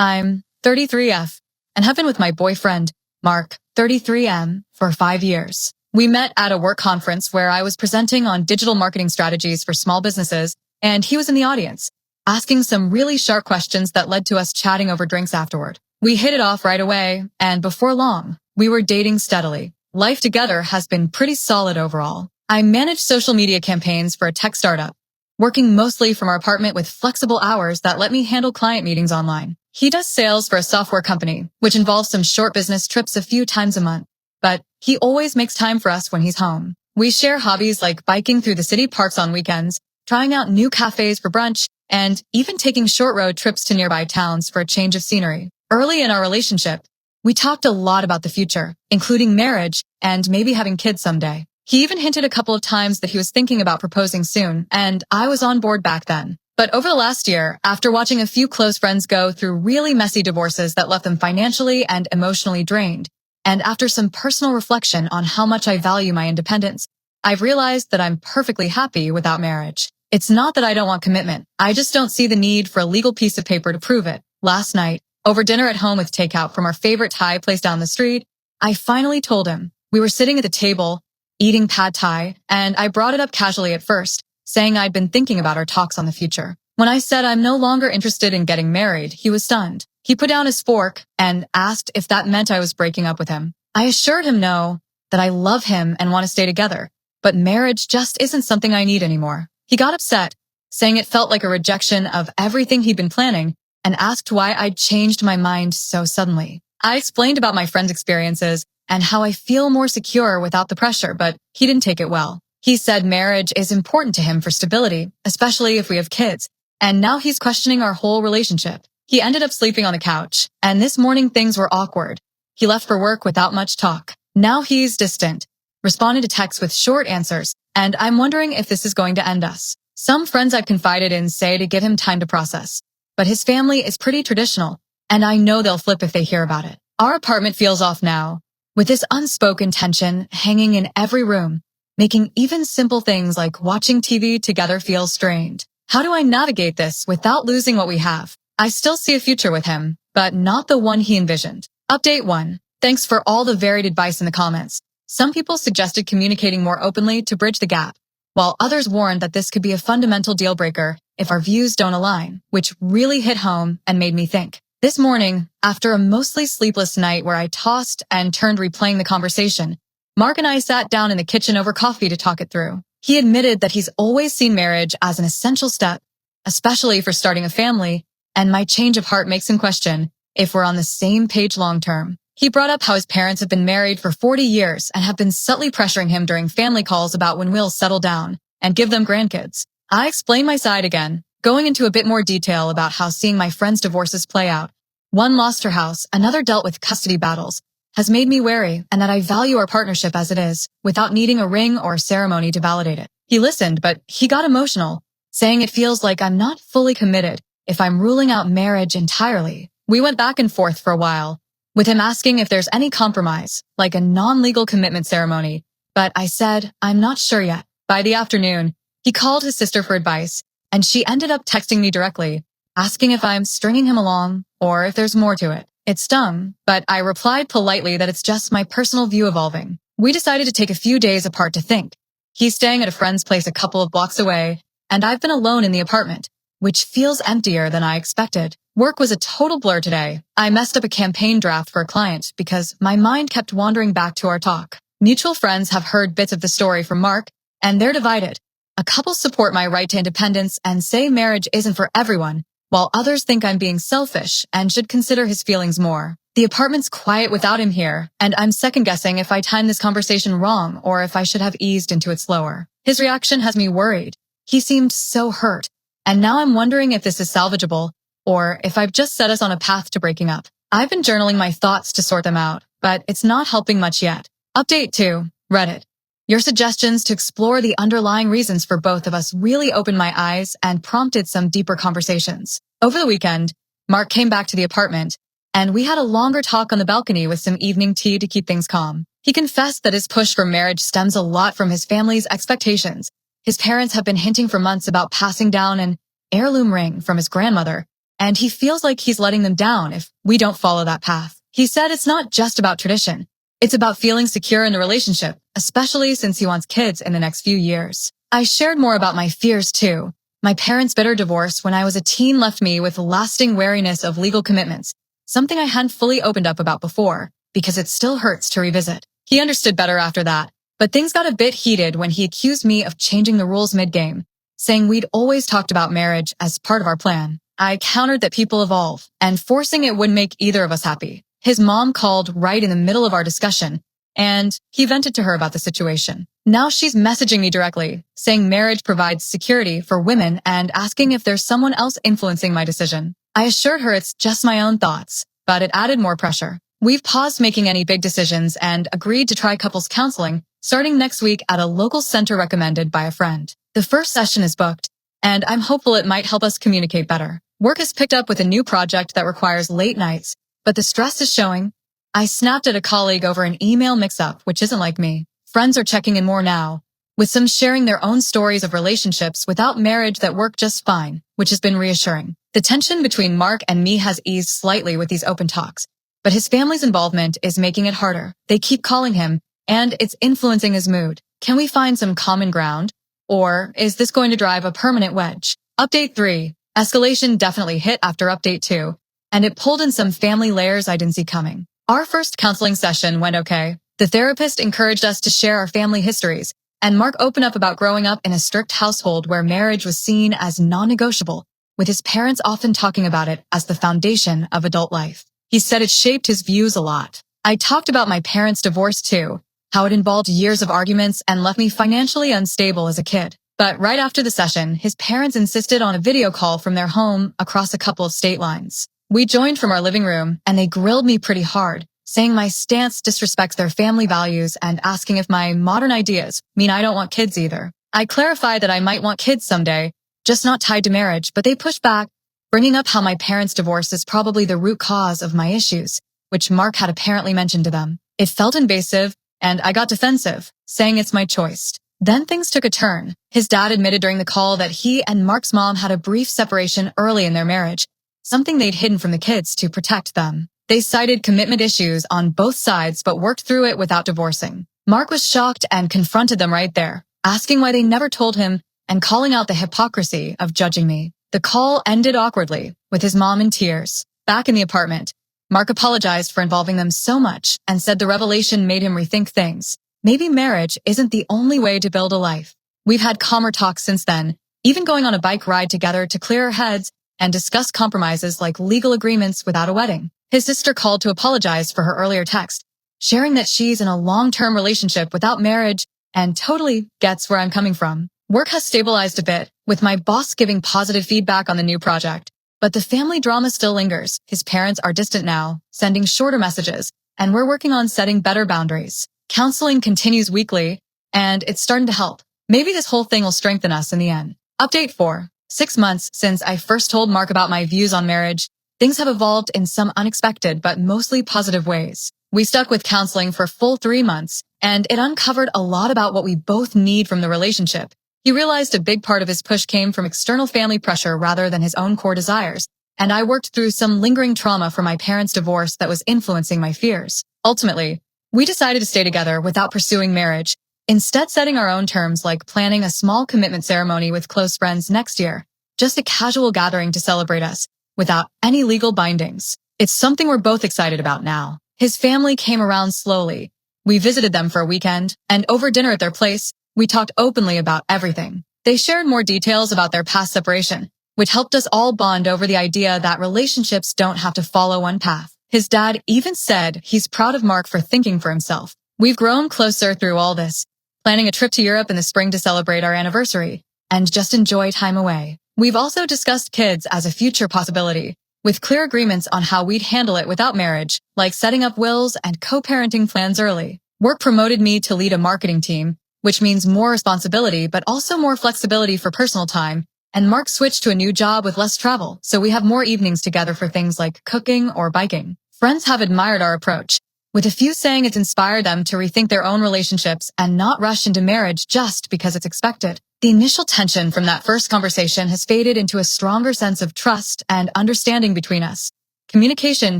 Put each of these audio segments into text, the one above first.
I'm 33F and have been with my boyfriend, Mark, 33M, for 5 years. We met at a work conference where I was presenting on digital marketing strategies for small businesses, and he was in the audience, asking some really sharp questions that led to us chatting over drinks afterward. We hit it off right away, and before long, we were dating steadily. Life together has been pretty solid overall. I manage social media campaigns for a tech startup, working mostly from our apartment with flexible hours that let me handle client meetings online. He does sales for a software company, which involves some short business trips a few times a month, but he always makes time for us when he's home. We share hobbies like biking through the city parks on weekends, trying out new cafes for brunch, and even taking short road trips to nearby towns for a change of scenery. Early in our relationship, we talked a lot about the future, including marriage and maybe having kids someday. He even hinted a couple of times that he was thinking about proposing soon, and I was on board back then. But over the last year, after watching a few close friends go through really messy divorces that left them financially and emotionally drained, and after some personal reflection on how much I value my independence, I've realized that I'm perfectly happy without marriage. It's not that I don't want commitment. I just don't see the need for a legal piece of paper to prove it. Last night, over dinner at home with takeout from our favorite Thai place down the street, I finally told him. We were sitting at the table, eating pad Thai, and I brought it up casually at first, saying I'd been thinking about our talks on the future. When I said I'm no longer interested in getting married, he was stunned. He put down his fork and asked if that meant I was breaking up with him. I assured him no, that I love him and want to stay together, but marriage just isn't something I need anymore. He got upset, saying it felt like a rejection of everything he'd been planning, and asked why I'd changed my mind so suddenly. I explained about my friend's experiences and how I feel more secure without the pressure, but he didn't take it well. He said marriage is important to him for stability, especially if we have kids, and now he's questioning our whole relationship. He ended up sleeping on the couch, and this morning things were awkward. He left for work without much talk. Now he's distant, responding to texts with short answers, and I'm wondering if this is going to end us. Some friends I've confided in say to give him time to process, but his family is pretty traditional, and I know they'll flip if they hear about it. Our apartment feels off now, with this unspoken tension hanging in every room, making even simple things like watching TV together feel strained. How do I navigate this without losing what we have? I still see a future with him, but not the one he envisioned. Update 1. Thanks for all the varied advice in the comments. Some people suggested communicating more openly to bridge the gap, while others warned that this could be a fundamental deal breaker if our views don't align, which really hit home and made me think. This morning, after a mostly sleepless night where I tossed and turned replaying the conversation, Mark and I sat down in the kitchen over coffee to talk it through. He admitted that he's always seen marriage as an essential step, especially for starting a family, and my change of heart makes him question if we're on the same page long-term. He brought up how his parents have been married for 40 years and have been subtly pressuring him during family calls about when we'll settle down and give them grandkids. I explained my side again, going into a bit more detail about how seeing my friends' divorces play out, one lost her house, another dealt with custody battles, has made me wary, and that I value our partnership as it is, without needing a ring or a ceremony to validate it. He listened, but he got emotional, saying it feels like I'm not fully committed if I'm ruling out marriage entirely. We went back and forth for a while, with him asking if there's any compromise, like a non-legal commitment ceremony, but I said, I'm not sure yet. By the afternoon, he called his sister for advice, and she ended up texting me directly, asking if I'm stringing him along or if there's more to it. It stung, but I replied politely that it's just my personal view evolving. We decided to take a few days apart to think. He's staying at a friend's place a couple of blocks away, and I've been alone in the apartment, which feels emptier than I expected. Work was a total blur today. I messed up a campaign draft for a client because my mind kept wandering back to our talk. Mutual friends have heard bits of the story from Mark, and they're divided. A couple support my right to independence and say marriage isn't for everyone, while others think I'm being selfish and should consider his feelings more. The apartment's quiet without him here, and I'm second-guessing if I timed this conversation wrong or if I should have eased into it slower. His reaction has me worried. He seemed so hurt, and now I'm wondering if this is salvageable, or if I've just set us on a path to breaking up. I've been journaling my thoughts to sort them out, but it's not helping much yet. Update 2. Reddit. Your suggestions to explore the underlying reasons for both of us really opened my eyes and prompted some deeper conversations. Over the weekend, Mark came back to the apartment, and we had a longer talk on the balcony with some evening tea to keep things calm. He confessed that his push for marriage stems a lot from his family's expectations. His parents have been hinting for months about passing down an heirloom ring from his grandmother, and he feels like he's letting them down if we don't follow that path. He said it's not just about tradition. It's about feeling secure in the relationship, especially since he wants kids in the next few years. I shared more about my fears too. My parents' bitter divorce when I was a teen left me with lasting wariness of legal commitments, something I hadn't fully opened up about before, because it still hurts to revisit. He understood better after that, but things got a bit heated when he accused me of changing the rules mid-game, saying we'd always talked about marriage as part of our plan. I countered that people evolve, and forcing it wouldn't make either of us happy. His mom called right in the middle of our discussion, and he vented to her about the situation. Now she's messaging me directly, saying marriage provides security for women and asking if there's someone else influencing my decision. I assured her it's just my own thoughts, but it added more pressure. We've paused making any big decisions and agreed to try couples counseling starting next week at a local center recommended by a friend. The first session is booked, and I'm hopeful it might help us communicate better. Work has picked up with a new project that requires late nights, but the stress is showing. I snapped at a colleague over an email mix-up, which isn't like me. Friends are checking in more now, with some sharing their own stories of relationships without marriage that work just fine, which has been reassuring. The tension between Mark and me has eased slightly with these open talks, but his family's involvement is making it harder. They keep calling him, and it's influencing his mood. Can we find some common ground? Or is this going to drive a permanent wedge? Update 3. Escalation definitely hit after Update 2, and it pulled in some family layers I didn't see coming. Our first counseling session went okay. The therapist encouraged us to share our family histories, and Mark opened up about growing up in a strict household where marriage was seen as non-negotiable, with his parents often talking about it as the foundation of adult life. He said it shaped his views a lot. I talked about my parents' divorce too, how it involved years of arguments and left me financially unstable as a kid. But right after the session, his parents insisted on a video call from their home across a couple of state lines. We joined from our living room, and they grilled me pretty hard, saying my stance disrespects their family values and asking if my modern ideas mean I don't want kids either. I clarified that I might want kids someday, just not tied to marriage, but they pushed back, bringing up how my parents' divorce is probably the root cause of my issues, which Mark had apparently mentioned to them. It felt invasive, and I got defensive, saying it's my choice. Then things took a turn. His dad admitted during the call that he and Mark's mom had a brief separation early in their marriage, something they'd hidden from the kids to protect them. They cited commitment issues on both sides but worked through it without divorcing. Mark was shocked and confronted them right there, asking why they never told him and calling out the hypocrisy of judging me. The call ended awkwardly, with his mom in tears. Back in the apartment, Mark apologized for involving them so much and said the revelation made him rethink things. Maybe marriage isn't the only way to build a life. We've had calmer talks since then, even going on a bike ride together to clear our heads and discuss compromises like legal agreements without a wedding. His sister called to apologize for her earlier text, sharing that she's in a long-term relationship without marriage and totally gets where I'm coming from. Work has stabilized a bit, with my boss giving positive feedback on the new project. But the family drama still lingers. His parents are distant now, sending shorter messages, and we're working on setting better boundaries. Counseling continues weekly, and it's starting to help. Maybe this whole thing will strengthen us in the end. Update 4. 6 months since I first told Mark about my views on marriage, things have evolved in some unexpected but mostly positive ways. We stuck with counseling for a full 3 months, and it uncovered a lot about what we both need from the relationship. He realized a big part of his push came from external family pressure rather than his own core desires, and I worked through some lingering trauma from my parents' divorce that was influencing my fears. Ultimately, we decided to stay together without pursuing marriage, instead setting our own terms like planning a small commitment ceremony with close friends next year, just a casual gathering to celebrate us, without any legal bindings. It's something we're both excited about now. His family came around slowly. We visited them for a weekend, and over dinner at their place, we talked openly about everything. They shared more details about their past separation, which helped us all bond over the idea that relationships don't have to follow one path. His dad even said he's proud of Mark for thinking for himself. We've grown closer through all this, planning a trip to Europe in the spring to celebrate our anniversary, and just enjoy time away. We've also discussed kids as a future possibility, with clear agreements on how we'd handle it without marriage, like setting up wills and co-parenting plans early. Work promoted me to lead a marketing team, which means more responsibility but also more flexibility for personal time, and Mark switched to a new job with less travel, so we have more evenings together for things like cooking or biking. Friends have admired our approach, with a few saying it's inspired them to rethink their own relationships and not rush into marriage just because it's expected. The initial tension from that first conversation has faded into a stronger sense of trust and understanding between us. Communication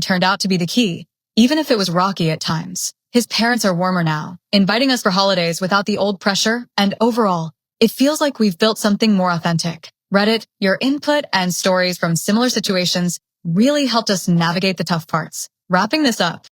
turned out to be the key, even if it was rocky at times. His parents are warmer now, inviting us for holidays without the old pressure, and overall, it feels like we've built something more authentic. Reddit, your input and stories from similar situations really helped us navigate the tough parts. Wrapping this up,